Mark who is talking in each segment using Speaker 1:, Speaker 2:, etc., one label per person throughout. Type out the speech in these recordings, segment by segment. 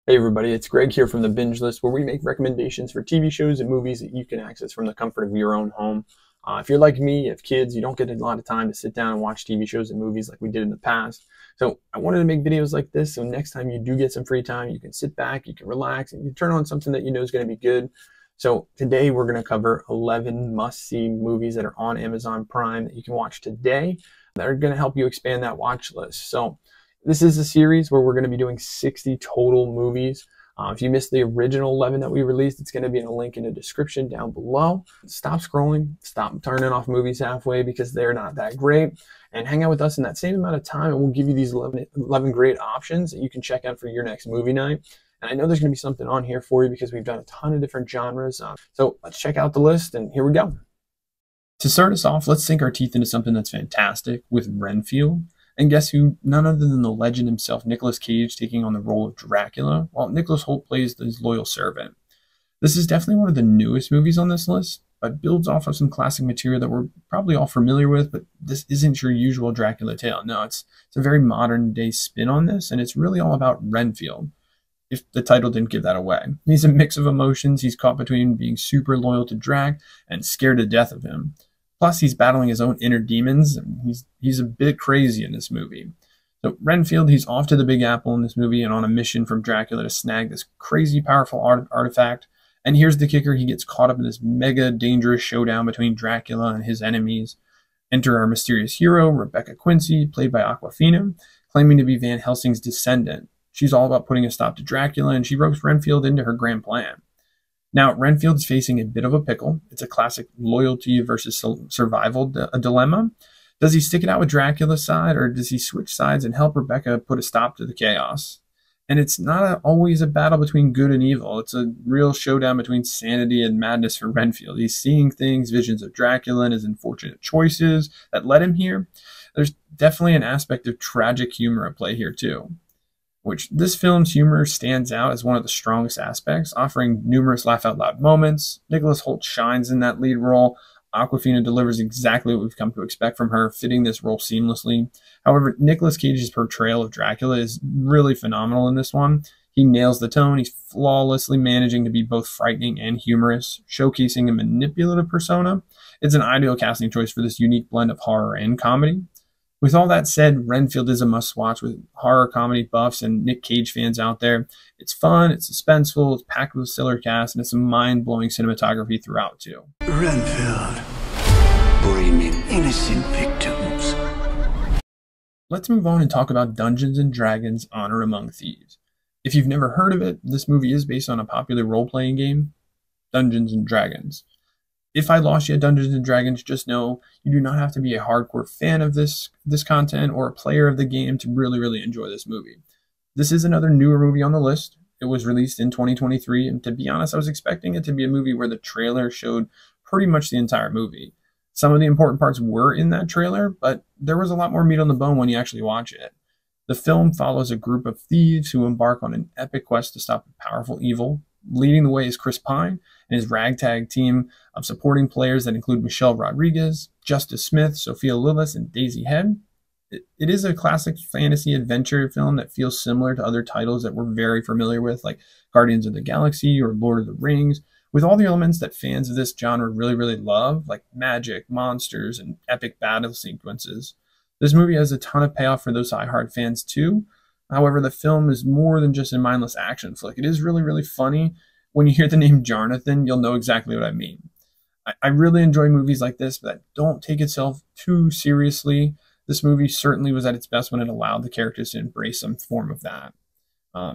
Speaker 1: Hey everybody, it's Greg here from the Binge List, where we make recommendations for TV shows and movies that you can access from the comfort of your own home. If you're like me, you have kids, you don't get a lot of time to sit down and watch TV shows and movies like we did in the past. So I wanted to make videos like this, so next time you do get some free time, you can sit back, you can relax, and you turn on something that you know is going to be good. So today we're going to cover 11 must-see movies that are on Amazon Prime that you can watch today that are going to help you expand that watch list. So this is a series where we're going to be doing 60 total movies. If you missed the original 11 that we released, it's going to be in a link in the description down below. Stop scrolling, stop turning off movies halfway because they're not that great, and hang out with us in that same amount of time, and we'll give you these 11 great options that you can check out for your next movie night. And I know there's going to be something on here for you because we've done a ton of different genres. So let's check out the list, and here we go. To start us off, let's sink our teeth into something that's fantastic with Renfield. And guess who? None other than the legend himself, Nicolas Cage, taking on the role of Dracula, while Nicholas Hoult plays his loyal servant. This is definitely one of the newest movies on this list, but builds off of some classic material that we're probably all familiar with, but this isn't your usual Dracula tale. No, it's a very modern day spin on this, and it's really all about Renfield, if the title didn't give that away. He's a mix of emotions. He's caught between being super loyal to Drac and scared to death of him. Plus, he's battling his own inner demons, and he's a bit crazy in this movie. So Renfield, he's off to the Big Apple in this movie and on a mission from Dracula to snag this crazy powerful artifact. And here's the kicker: he gets caught up in this mega dangerous showdown between Dracula and his enemies. Enter our mysterious hero, Rebecca Quincy, played by Aquafina, claiming to be Van Helsing's descendant. She's all about putting a stop to Dracula, and she ropes Renfield into her grand plan. Now, Renfield's facing a bit of a pickle. It's a classic loyalty versus survival dilemma. Does he stick it out with Dracula's side, or does he switch sides and help Rebecca put a stop to the chaos? And it's not always a battle between good and evil. It's a real showdown between sanity and madness for Renfield. He's seeing things, visions of Dracula and his unfortunate choices that led him here. There's definitely an aspect of tragic humor at play here too, which this film's humor stands out as one of the strongest aspects, offering numerous laugh-out-loud moments. Nicholas Hoult shines in that lead role. Awkwafina delivers exactly what we've come to expect from her, fitting this role seamlessly. However, Nicolas Cage's portrayal of Dracula is really phenomenal in this one. He nails the tone. He's flawlessly managing to be both frightening and humorous, showcasing a manipulative persona. It's an ideal casting choice for this unique blend of horror and comedy. With all that said, Renfield is a must-watch with horror comedy buffs and Nick Cage fans out there. It's fun, it's suspenseful, it's packed with a stellar cast, and it's a mind-blowing cinematography throughout, too.
Speaker 2: Renfield, blaming innocent victims.
Speaker 1: Let's move on and talk about Dungeons & Dragons: Honor Among Thieves. If you've never heard of it, this movie is based on a popular role-playing game, Dungeons & Dragons. If I lost you at Dungeons & Dragons, just know you do not have to be a hardcore fan of this content or a player of the game to really enjoy this movie. This is another newer movie on the list. It was released in 2023, and to be honest, I was expecting it to be a movie where the trailer showed pretty much the entire movie. Some of the important parts were in that trailer, but there was a lot more meat on the bone when you actually watch it. The film follows a group of thieves who embark on an epic quest to stop a powerful evil. Leading the way is Chris Pine and his ragtag team of supporting players that include Michelle Rodriguez, Justice Smith, Sophia Lillis, and Daisy Head. It is a classic fantasy adventure film that feels similar to other titles that we're very familiar with, like Guardians of the Galaxy or Lord of the Rings, with all the elements that fans of this genre really love, like magic, monsters, and epic battle sequences. This movie has a ton of payoff for those die-hard fans too. However, the film is more than just a mindless action flick. It is really funny. When you hear the name Jonathan, you'll know exactly what I mean. I really enjoy movies like this that don't take itself too seriously. This movie certainly was at its best when it allowed the characters to embrace some form of that.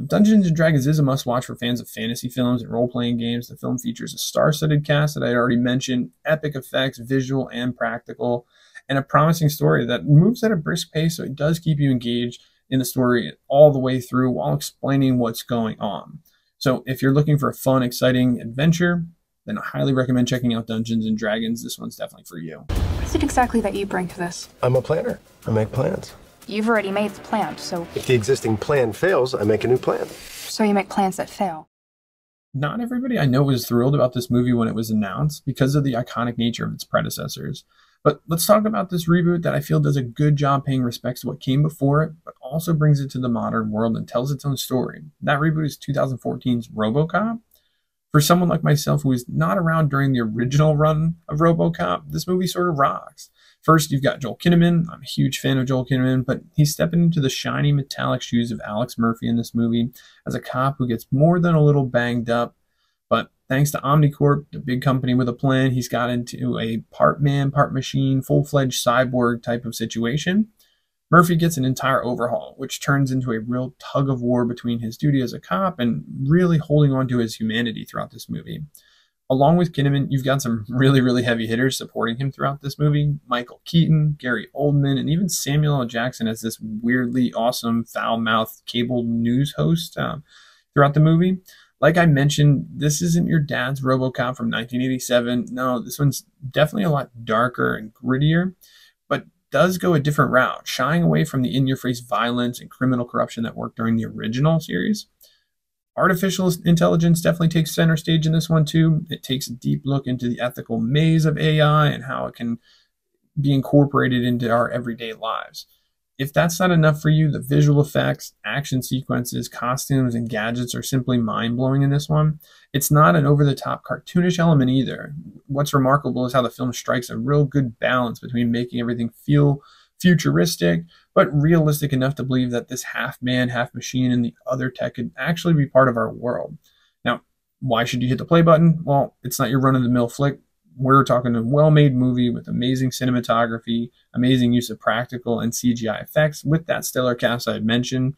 Speaker 1: Dungeons & Dragons is a must-watch for fans of fantasy films and role-playing games. The film features a star-studded cast that I already mentioned, epic effects, visual and practical, and a promising story that moves at a brisk pace, so it does keep you engaged in the story all the way through while explaining what's going on. So if you're looking for a fun, exciting adventure, then I highly recommend checking out Dungeons & Dragons. This one's definitely for you.
Speaker 3: What is it exactly that you bring to this?
Speaker 4: I'm a planner. I make plans.
Speaker 3: You've already made the plan, so...
Speaker 4: If the existing plan fails, I make a new plan.
Speaker 3: So you make plans that fail.
Speaker 1: Not everybody I know was thrilled about this movie when it was announced because of the iconic nature of its predecessors. But let's talk about this reboot that I feel does a good job paying respects to what came before it, but also brings it to the modern world and tells its own story. That reboot is 2014's Robocop. For someone like myself who was not around during the original run of Robocop, this movie sort of rocks. First, you've got Joel Kinnaman. I'm a huge fan of Joel Kinnaman, but he's stepping into the shiny metallic shoes of Alex Murphy in this movie as a cop who gets more than a little banged up. But thanks to Omnicorp, the big company with a plan, he's got into a part man, part machine, full-fledged cyborg type of situation. Murphy gets an entire overhaul, which turns into a real tug of war between his duty as a cop and really holding on to his humanity throughout this movie. Along with Kinnaman, you've got some really, really heavy hitters supporting him throughout this movie. Michael Keaton, Gary Oldman, and even Samuel L. Jackson as this weirdly awesome, foul-mouthed cable news host throughout the movie. Like I mentioned, this isn't your dad's RoboCop from 1987. No, this one's definitely a lot darker and grittier, but does go a different route, shying away from the in-your-face violence and criminal corruption that worked during the original series. Artificial intelligence definitely takes center stage in this one too. It takes a deep look into the ethical maze of AI and how it can be incorporated into our everyday lives. If that's not enough for you, the visual effects, action sequences, costumes, and gadgets are simply mind-blowing in this one. It's not an over-the-top cartoonish element either. What's remarkable is how the film strikes a real good balance between making everything feel futuristic, but realistic enough to believe that this half man, half machine, and the other tech could actually be part of our world. Now, why should you hit the play button? Well, it's not your run-of-the-mill flick. We're talking a well-made movie with amazing cinematography, amazing use of practical and CGI effects with that stellar cast I had mentioned.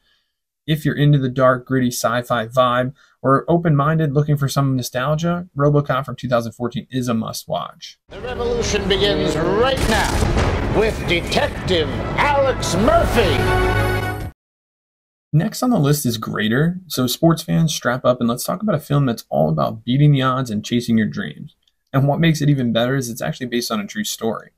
Speaker 1: If you're into the dark, gritty sci-fi vibe or open-minded looking for some nostalgia, RoboCop from 2014 is a must-watch.
Speaker 5: The revolution begins right now with Detective Alex Murphy.
Speaker 1: Next on the list is Greater. So sports fans, strap up and let's talk about a film that's all about beating the odds and chasing your dreams. And what makes it even better is it's actually based on a true story.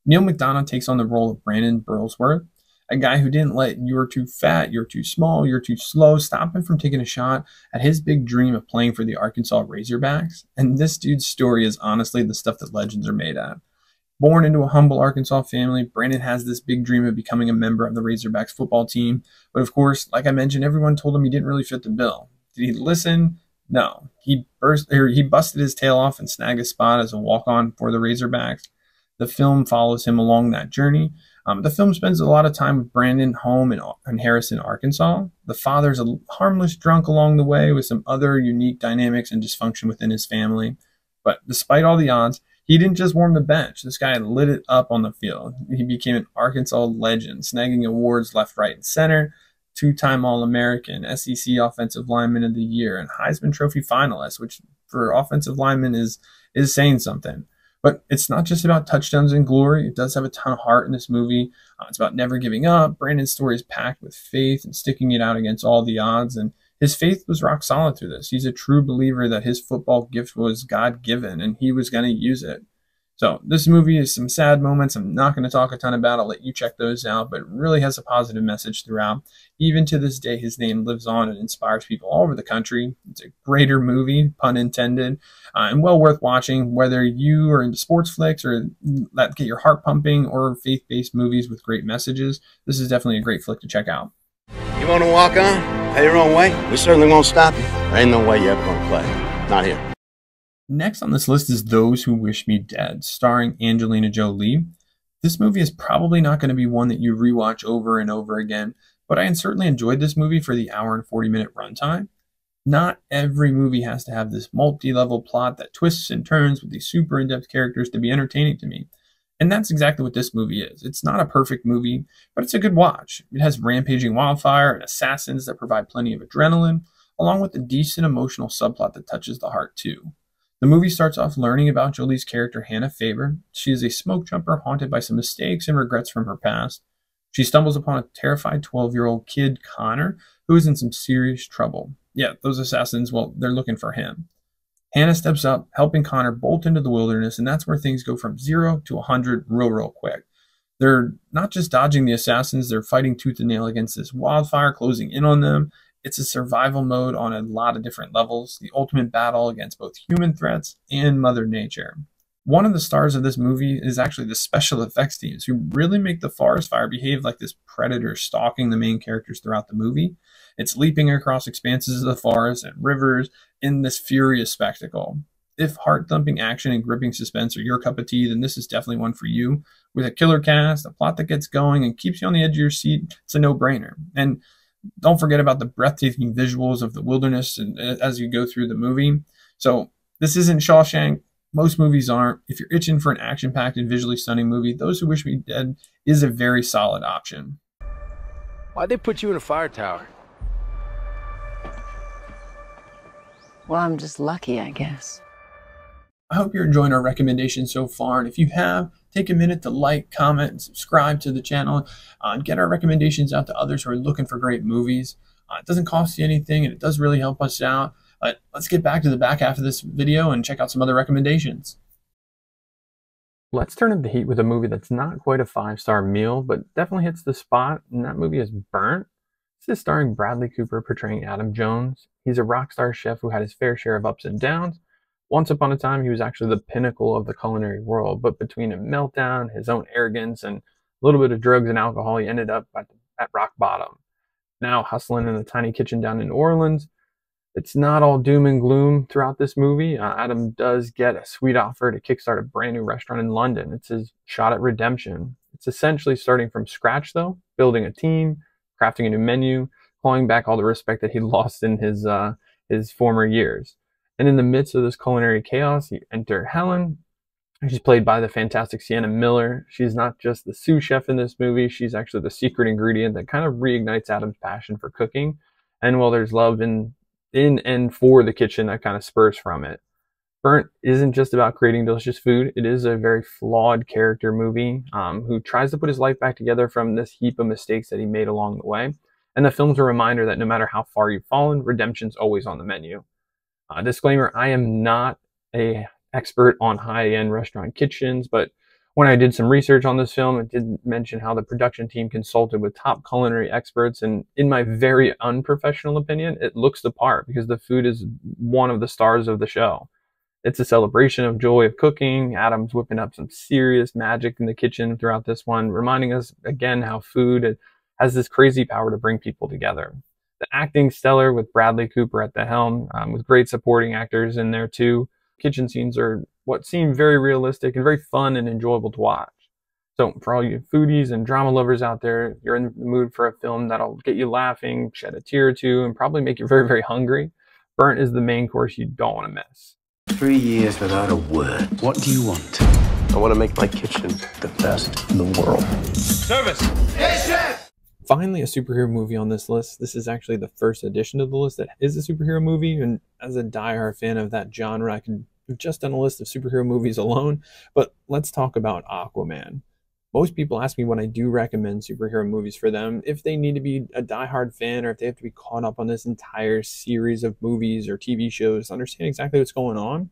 Speaker 1: Neil McDonough takes on the role of Brandon Burlsworth, a guy who didn't let "you're too fat, you're too small, you're too slow" stop him from taking a shot at his big dream of playing for the Arkansas Razorbacks. And this dude's story is honestly the stuff that legends are made out of. Born into a humble Arkansas family, Brandon has this big dream of becoming a member of the Razorbacks football team. But of course, like I mentioned, everyone told him he didn't really fit the bill. Did he listen? No. He busted his tail off and snagged a spot as a walk-on for the Razorbacks. The film follows him along that journey. The film spends a lot of time with Brandon home in Harrison, Arkansas. The father's a harmless drunk along the way with some other unique dynamics and dysfunction within his family. But despite all the odds, he didn't just warm the bench. This guy lit it up on the field. He became an Arkansas legend, snagging awards left, right, and center. Two-time All-American, SEC Offensive Lineman of the Year, and Heisman Trophy finalist, which for offensive linemen is saying something. But it's not just about touchdowns and glory. It does have a ton of heart in this movie. It's about never giving up. Brandon's story is packed with faith and sticking it out against all the odds. And his faith was rock solid through this. He's a true believer that his football gift was God-given and he was going to use it. So this movie is some sad moments I'm not going to talk a ton about. I'll let you check those out, but it really has a positive message throughout. Even to this day, his name lives on and inspires people all over the country. It's a greater movie, pun intended, and well worth watching, whether you are into sports flicks or that get your heart pumping or faith-based movies with great messages. This is definitely a great flick to check out.
Speaker 6: You want to walk on? Head your own way? We certainly won't stop you. There ain't no way you're ever going to play. Not here.
Speaker 1: Next on this list is Those Who Wish Me Dead, starring Angelina Jolie. This movie is probably not going to be one that you rewatch over and over again, but I certainly enjoyed this movie for the hour and 40-minute runtime. Not every movie has to have this multi-level plot that twists and turns with these super in-depth characters to be entertaining to me. And that's exactly what this movie is. It's not a perfect movie, but it's a good watch. It has rampaging wildfire and assassins that provide plenty of adrenaline, along with a decent emotional subplot that touches the heart too. The movie starts off learning about Jolie's character, Hannah Faber. She is a smoke jumper haunted by some mistakes and regrets from her past. She stumbles upon a terrified 12-year-old kid, Connor, who is in some serious trouble. Yeah, those assassins, well, they're looking for him. Hannah steps up, helping Connor bolt into the wilderness, and that's where things go from 0 to 100 real quick. They're not just dodging the assassins, they're fighting tooth and nail against this wildfire closing in on them. It's a survival mode on a lot of different levels, the ultimate battle against both human threats and Mother Nature. One of the stars of this movie is actually the special effects teams, who really make the forest fire behave like this predator stalking the main characters throughout the movie. It's leaping across expanses of the forest and rivers in this furious spectacle. If heart-thumping action and gripping suspense are your cup of tea, then this is definitely one for you. With a killer cast, a plot that gets going and keeps you on the edge of your seat, it's a no-brainer. And don't forget about the breathtaking visuals of the wilderness and as you go through the movie. So this isn't Shawshank. Most movies aren't. If you're itching for an action-packed and visually stunning movie, Those Who Wish Me Dead is a very solid option.
Speaker 7: Why'd they put you in a fire tower?
Speaker 8: Well, I'm just lucky, I guess.
Speaker 1: I hope you're enjoying our recommendations so far, and if you have, take a minute to like, comment, and subscribe to the channel, and get our recommendations out to others who are looking for great movies. It doesn't cost you anything, and it does really help us out. But let's get back to the back half of this video and check out some other recommendations. Let's turn up the heat with a movie that's not quite a 5-star meal, but definitely hits the spot, and that movie is Burnt. This is starring Bradley Cooper portraying Adam Jones. He's a rock star chef who had his fair share of ups and downs. Once upon a time, he was actually the pinnacle of the culinary world, but between a meltdown, his own arrogance, and a little bit of drugs and alcohol, he ended up at rock bottom. Now hustling in a tiny kitchen down in New Orleans, it's not all doom and gloom throughout this movie. Adam does get a sweet offer to kickstart a brand new restaurant in London. It's his shot at redemption. It's essentially starting from scratch, though, building a team, crafting a new menu, clawing back all the respect that he lost in his former years. And in the midst of this culinary chaos, you enter Helen. She's played by the fantastic Sienna Miller. She's not just the sous chef in this movie, she's actually the secret ingredient that kind of reignites Adam's passion for cooking. And while there's love in and for the kitchen, that kind of spurs from it. Burnt isn't just about creating delicious food. It is a very flawed character movie who tries to put his life back together from this heap of mistakes that he made along the way. And the film's a reminder that no matter how far you've fallen, redemption's always on the menu. Disclaimer, I am not an expert on high-end restaurant kitchens, but when I did some research on this film, it did mention how the production team consulted with top culinary experts, and in my very unprofessional opinion, it looks the part because the food is one of the stars of the show. It's a celebration of joy of cooking. Adam's whipping up some serious magic in the kitchen throughout this one, reminding us again how food has this crazy power to bring people together. The acting stellar with Bradley Cooper at the helm, with great supporting actors in there too. Kitchen scenes are what seem very realistic and very fun and enjoyable to watch. So for all you foodies and drama lovers out there, you're in the mood for a film that'll get you laughing, shed a tear or two, and probably make you very, very hungry, Burnt is the main course you don't want to miss.
Speaker 2: 3 years without a word. What do you want?
Speaker 4: I want to make my kitchen the best in the world.
Speaker 7: Service!
Speaker 1: Finally, a superhero movie on this list. This is actually the first addition to the list that is a superhero movie, and as a diehard fan of that genre, I could have just done a list of superhero movies alone, but let's talk about Aquaman. Most people ask me when I do recommend superhero movies for them if they need to be a diehard fan or if they have to be caught up on this entire series of movies or TV shows to understand exactly what's going on.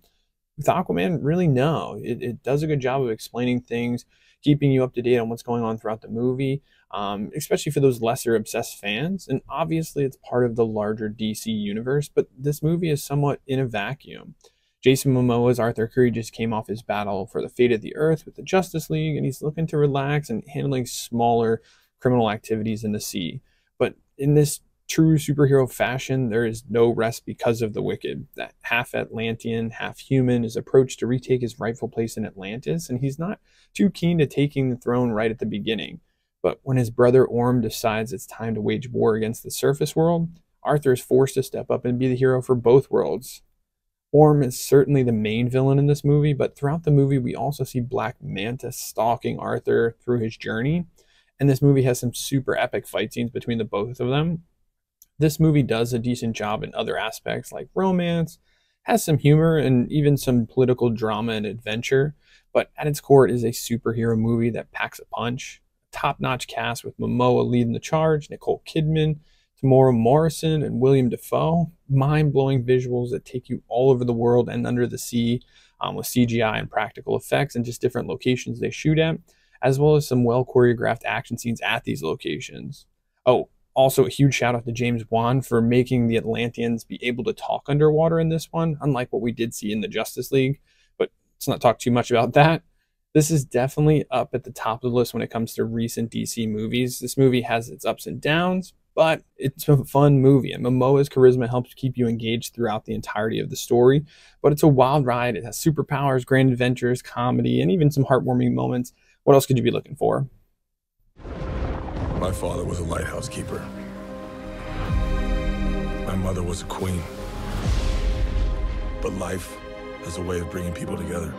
Speaker 1: With Aquaman, really no. It does a good job of explaining things, keeping you up to date on what's going on throughout the movie, especially for those lesser obsessed fans. And obviously it's part of the larger DC universe, but this movie is somewhat in a vacuum. Jason Momoa's Arthur Curry just came off his battle for the fate of the Earth with the Justice League, and he's looking to relax and handling smaller criminal activities in the sea. But in this true superhero fashion, there is no rest because of the Wicked. That half Atlantean, half human is approached to retake his rightful place in Atlantis, and he's not too keen to taking the throne right at the beginning. But when his brother Orm decides it's time to wage war against the surface world, Arthur is forced to step up and be the hero for both worlds. Orm is certainly the main villain in this movie, but throughout the movie we also see Black Manta stalking Arthur through his journey, and this movie has some super epic fight scenes between the both of them. This movie does a decent job in other aspects like romance, has some humor, and even some political drama and adventure, but at its core it is a superhero movie that packs a punch. A top-notch cast with Momoa leading the charge, Nicole Kidman, Tamora Morrison, and William Dafoe. Mind-blowing visuals that take you all over the world and under the sea, with CGI and practical effects and just different locations they shoot at, as well as some well-choreographed action scenes at these locations. Oh, also a huge shout out to James Wan for making the Atlanteans be able to talk underwater in this one, unlike what we did see in the Justice League. But let's not talk too much about that. This is definitely up at the top of the list when it comes to recent DC movies. This movie has its ups and downs, but it's a fun movie, and Momoa's charisma helps keep you engaged throughout the entirety of the story. But it's a wild ride. It has superpowers, grand adventures, comedy, and even some heartwarming moments. What else could you be looking for?
Speaker 9: My father was a lighthouse keeper. My mother was a queen. But life has a way of bringing people together.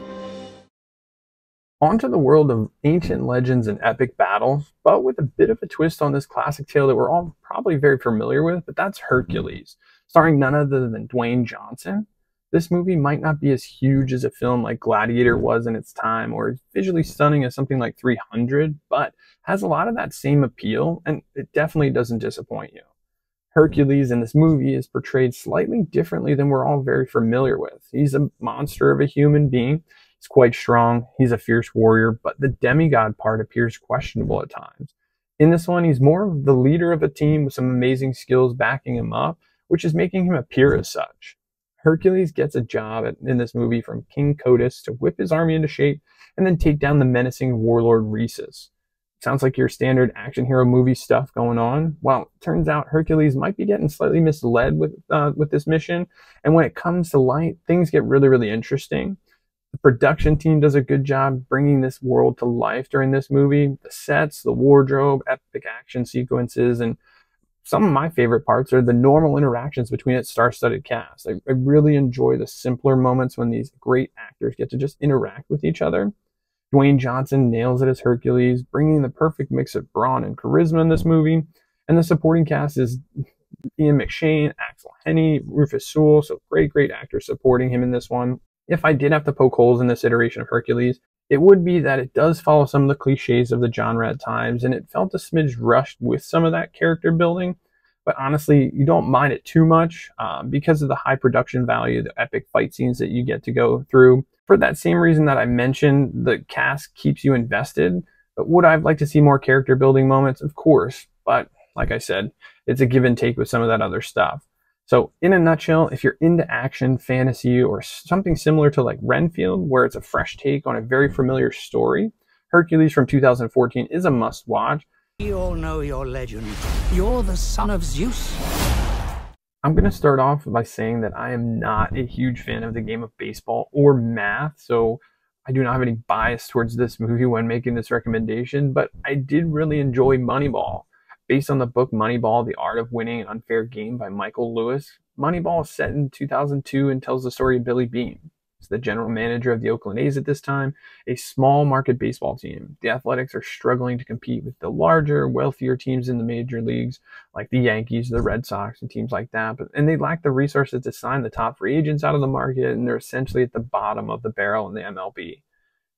Speaker 1: Onto the world of ancient legends and epic battles, but with a bit of a twist on this classic tale that we're all probably very familiar with, but that's Hercules, starring none other than Dwayne Johnson. This movie might not be as huge as a film like Gladiator was in its time, or as visually stunning as something like 300, but has a lot of that same appeal, and it definitely doesn't disappoint you. Hercules in this movie is portrayed slightly differently than we're all very familiar with. He's a monster of a human being. He's quite strong. He's a fierce warrior, but the demigod part appears questionable at times. In this one, he's more of the leader of a team with some amazing skills backing him up, which is making him appear as such. Hercules gets a job in this movie from King Codus to whip his army into shape and then take down the menacing warlord Rhesus. Sounds like your standard action hero movie stuff going on. Well, it turns out Hercules might be getting slightly misled with this mission, and when it comes to light, things get really, really interesting. The production team does a good job bringing this world to life during this movie. The sets, the wardrobe, epic action sequences, and some of my favorite parts are the normal interactions between its star-studded cast. I really enjoy the simpler moments when these great actors get to just interact with each other. Dwayne Johnson nails it as Hercules, bringing the perfect mix of brawn and charisma in this movie. And the supporting cast is Ian McShane, Axel Henny, Rufus Sewell, so great actors supporting him in this one. If I did have to poke holes in this iteration of Hercules, it would be that it does follow some of the cliches of the genre at times, and it felt a smidge rushed with some of that character building. But honestly, you don't mind it too much because of the high production value, the epic fight scenes that you get to go through. For that same reason that I mentioned, the cast keeps you invested. But would I like to see more character building moments? Of course. But like I said, it's a give and take with some of that other stuff. So in a nutshell, if you're into action, fantasy, or something similar to like Renfield, where it's a fresh take on a very familiar story, Hercules from 2014 is a must-watch.
Speaker 10: You all know your legend. You're the son of Zeus.
Speaker 1: I'm going to start off by saying that I am not a huge fan of the game of baseball or math, so I do not have any bias towards this movie when making this recommendation, but I did really enjoy Moneyball. Based on the book Moneyball, The Art of Winning an Unfair Game by Michael Lewis, Moneyball is set in 2002 and tells the story of Billy Beane. He's the general manager of the Oakland A's at this time, a small market baseball team. The Athletics are struggling to compete with the larger, wealthier teams in the major leagues, like the Yankees, the Red Sox, and teams like that. And they lack the resources to sign the top free agents out of the market, and they're essentially at the bottom of the barrel in the MLB.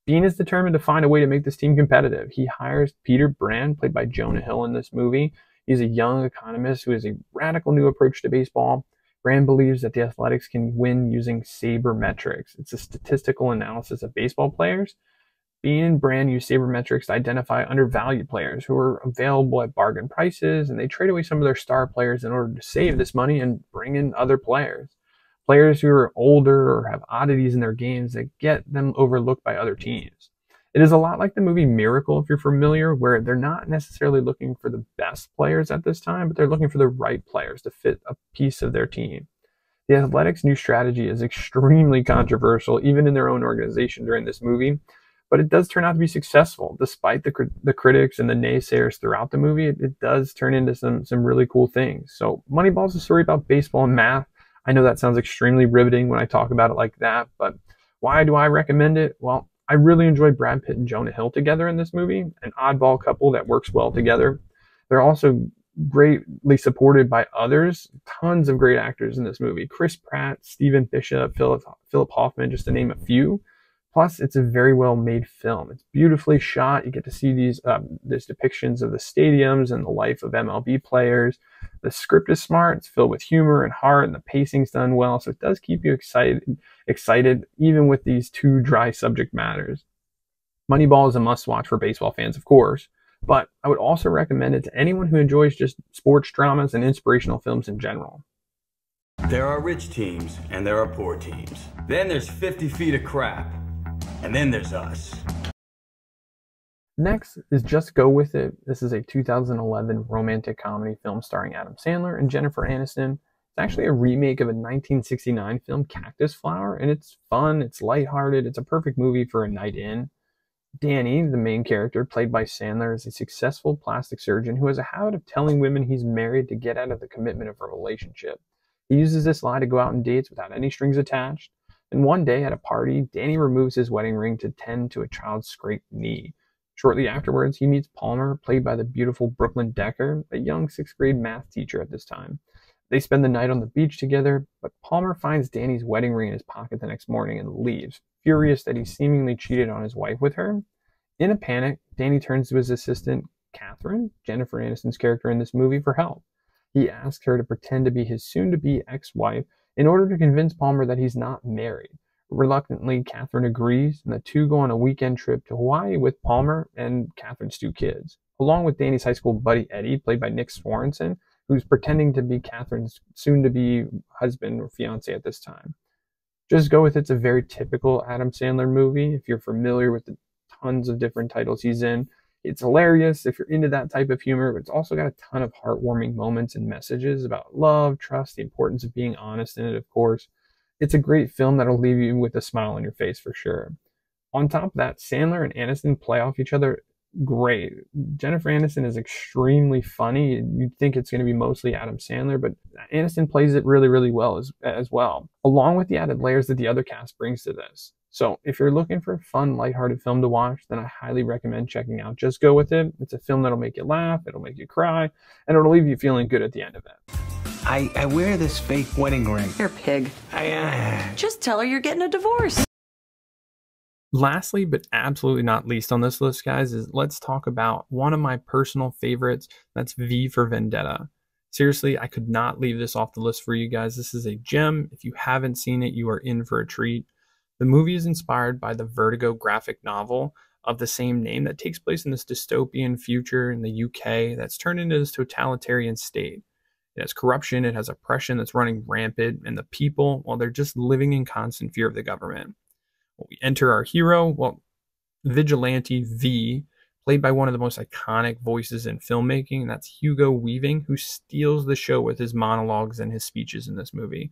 Speaker 1: Beane is determined to find a way to make this team competitive. He hires Peter Brand, played by Jonah Hill in this movie. He's a young economist who has a radical new approach to baseball. Brand believes that the Athletics can win using sabermetrics. It's a statistical analysis of baseball players. Beane and Brand use sabermetrics to identify undervalued players who are available at bargain prices, and they trade away some of their star players in order to save this money and bring in other players. Players who are older or have oddities in their games that get them overlooked by other teams. It is a lot like the movie Miracle, if you're familiar, where they're not necessarily looking for the best players at this time, but they're looking for the right players to fit a piece of their team. The Athletics' new strategy is extremely controversial, even in their own organization during this movie, but it does turn out to be successful. Despite the critics and the naysayers throughout the movie, it does turn into some really cool things. So Moneyball is a story about baseball and math. I know that sounds extremely riveting when I talk about it like that, but why do I recommend it? Well, I really enjoy Brad Pitt and Jonah Hill together in this movie, an oddball couple that works well together. They're also greatly supported by others, tons of great actors in this movie. Chris Pratt, Stephen Bishop, Philip Hoffman, just to name a few. Plus, it's a very well-made film. It's beautifully shot. You get to see these depictions of the stadiums and the life of MLB players. The script is smart. It's filled with humor and heart, and the pacing's done well, so it does keep you excited even with these two dry subject matters. Moneyball is a must-watch for baseball fans, of course, but I would also recommend it to anyone who enjoys just sports dramas and inspirational films in general.
Speaker 11: There are rich teams, and there are poor teams. Then there's 50 feet of crap. And then there's us.
Speaker 1: Next is Just Go With It. This is a 2011 romantic comedy film starring Adam Sandler and Jennifer Aniston. It's actually a remake of a 1969 film, Cactus Flower, and it's fun, it's lighthearted, it's a perfect movie for a night in. Danny, the main character, played by Sandler, is a successful plastic surgeon who has a habit of telling women he's married to get out of the commitment of a relationship. He uses this lie to go out on dates without any strings attached. And one day at a party, Danny removes his wedding ring to tend to a child's scraped knee. Shortly afterwards, he meets Palmer, played by the beautiful Brooklyn Decker, a young 6th grade math teacher at this time. They spend the night on the beach together, but Palmer finds Danny's wedding ring in his pocket the next morning and leaves, furious that he seemingly cheated on his wife with her. In a panic, Danny turns to his assistant, Catherine, Jennifer Aniston's character in this movie, for help. He asks her to pretend to be his soon-to-be ex-wife in order to convince Palmer that he's not married. Reluctantly, Catherine agrees, and the two go on a weekend trip to Hawaii with Palmer and Catherine's 2 kids, along with Danny's high school buddy Eddie, played by Nick Swanson, who's pretending to be Catherine's soon-to-be husband or fiancé at this time. Just Go With It's a very typical Adam Sandler movie. If you're familiar with the tons of different titles he's in, it's hilarious if you're into that type of humor, but it's also got a ton of heartwarming moments and messages about love, trust, the importance of being honest in it, of course. It's a great film that'll leave you with a smile on your face for sure. On top of that, Sandler and Aniston play off each other great. Jennifer Aniston is extremely funny. You'd think it's going to be mostly Adam Sandler, but Aniston plays it really, really well as well, along with the added layers that the other cast brings to this. So if you're looking for a fun, lighthearted film to watch, then I highly recommend checking out Just Go With It. It's a film that'll make you laugh, it'll make you cry, and it'll leave you feeling good at the end of it.
Speaker 11: I wear this fake wedding ring.
Speaker 8: You're a pig. Just tell her you're getting a divorce.
Speaker 1: Lastly, but absolutely not least on this list, guys, is let's talk about one of my personal favorites. That's V for Vendetta. Seriously, I could not leave this off the list for you guys. This is a gem. If you haven't seen it, you are in for a treat. The movie is inspired by the Vertigo graphic novel of the same name that takes place in this dystopian future in the UK that's turned into this totalitarian state. It has corruption, it has oppression that's running rampant, and the people, well, they're just living in constant fear of the government. Well, we enter our hero, well, Vigilante V, played by one of the most iconic voices in filmmaking, and that's Hugo Weaving, who steals the show with his monologues and his speeches in this movie.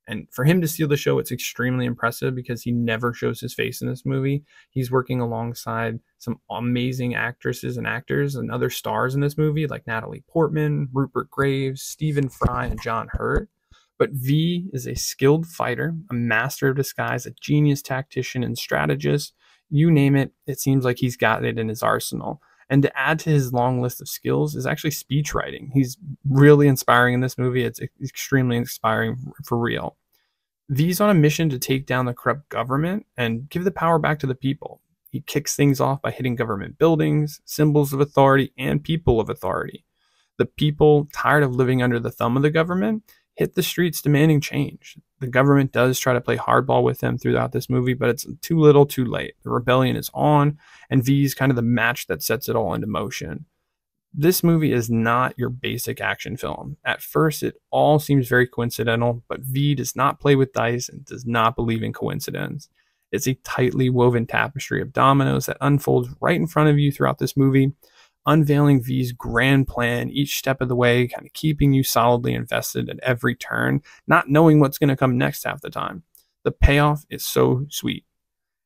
Speaker 1: And for him to steal the show, it's extremely impressive because he never shows his face in this movie. He's working alongside some amazing actresses and actors and other stars in this movie, like Natalie Portman, Rupert Graves, Stephen Fry, and John Hurt. But V is a skilled fighter, a master of disguise, a genius tactician and strategist. You name it, it seems like he's got it in his arsenal. And to add to his long list of skills is actually speech writing. He's really inspiring in this movie. It's extremely inspiring for real. V's on a mission to take down the corrupt government and give the power back to the people. He kicks things off by hitting government buildings, symbols of authority, and people of authority. The people, tired of living under the thumb of the government, hit the streets demanding change. The government does try to play hardball with them throughout this movie, but it's too little too late. The rebellion is on, and V's kind of the match that sets it all into motion. This movie is not your basic action film. At first, it all seems very coincidental, but V does not play with dice and does not believe in coincidence. It's a tightly woven tapestry of dominoes that unfolds right in front of you throughout this movie, unveiling V's grand plan each step of the way, kind of keeping you solidly invested at every turn, not knowing what's going to come next half the time. The payoff is so sweet.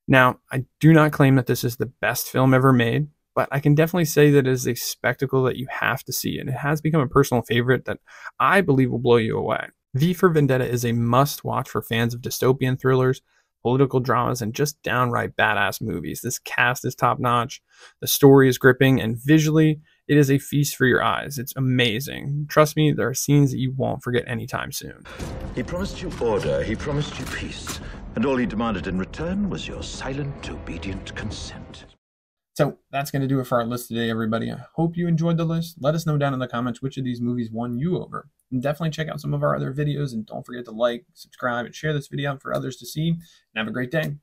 Speaker 1: Now, I do not claim that this is the best film ever made, but I can definitely say that it is a spectacle that you have to see, and it has become a personal favorite that I believe will blow you away. V for Vendetta is a must-watch for fans of dystopian thrillers, political dramas, and just downright badass movies. This cast is top-notch, the story is gripping, and visually, it is a feast for your eyes. It's amazing. Trust me, there are scenes that you won't forget anytime soon.
Speaker 2: He promised you order, he promised you peace, and all he demanded in return was your silent, obedient consent.
Speaker 1: So that's going to do it for our list today, everybody. I hope you enjoyed the list. Let us know down in the comments which of these movies won you over. And definitely check out some of our other videos, and don't forget to like, subscribe, and share this video out for others to see. And have a great day.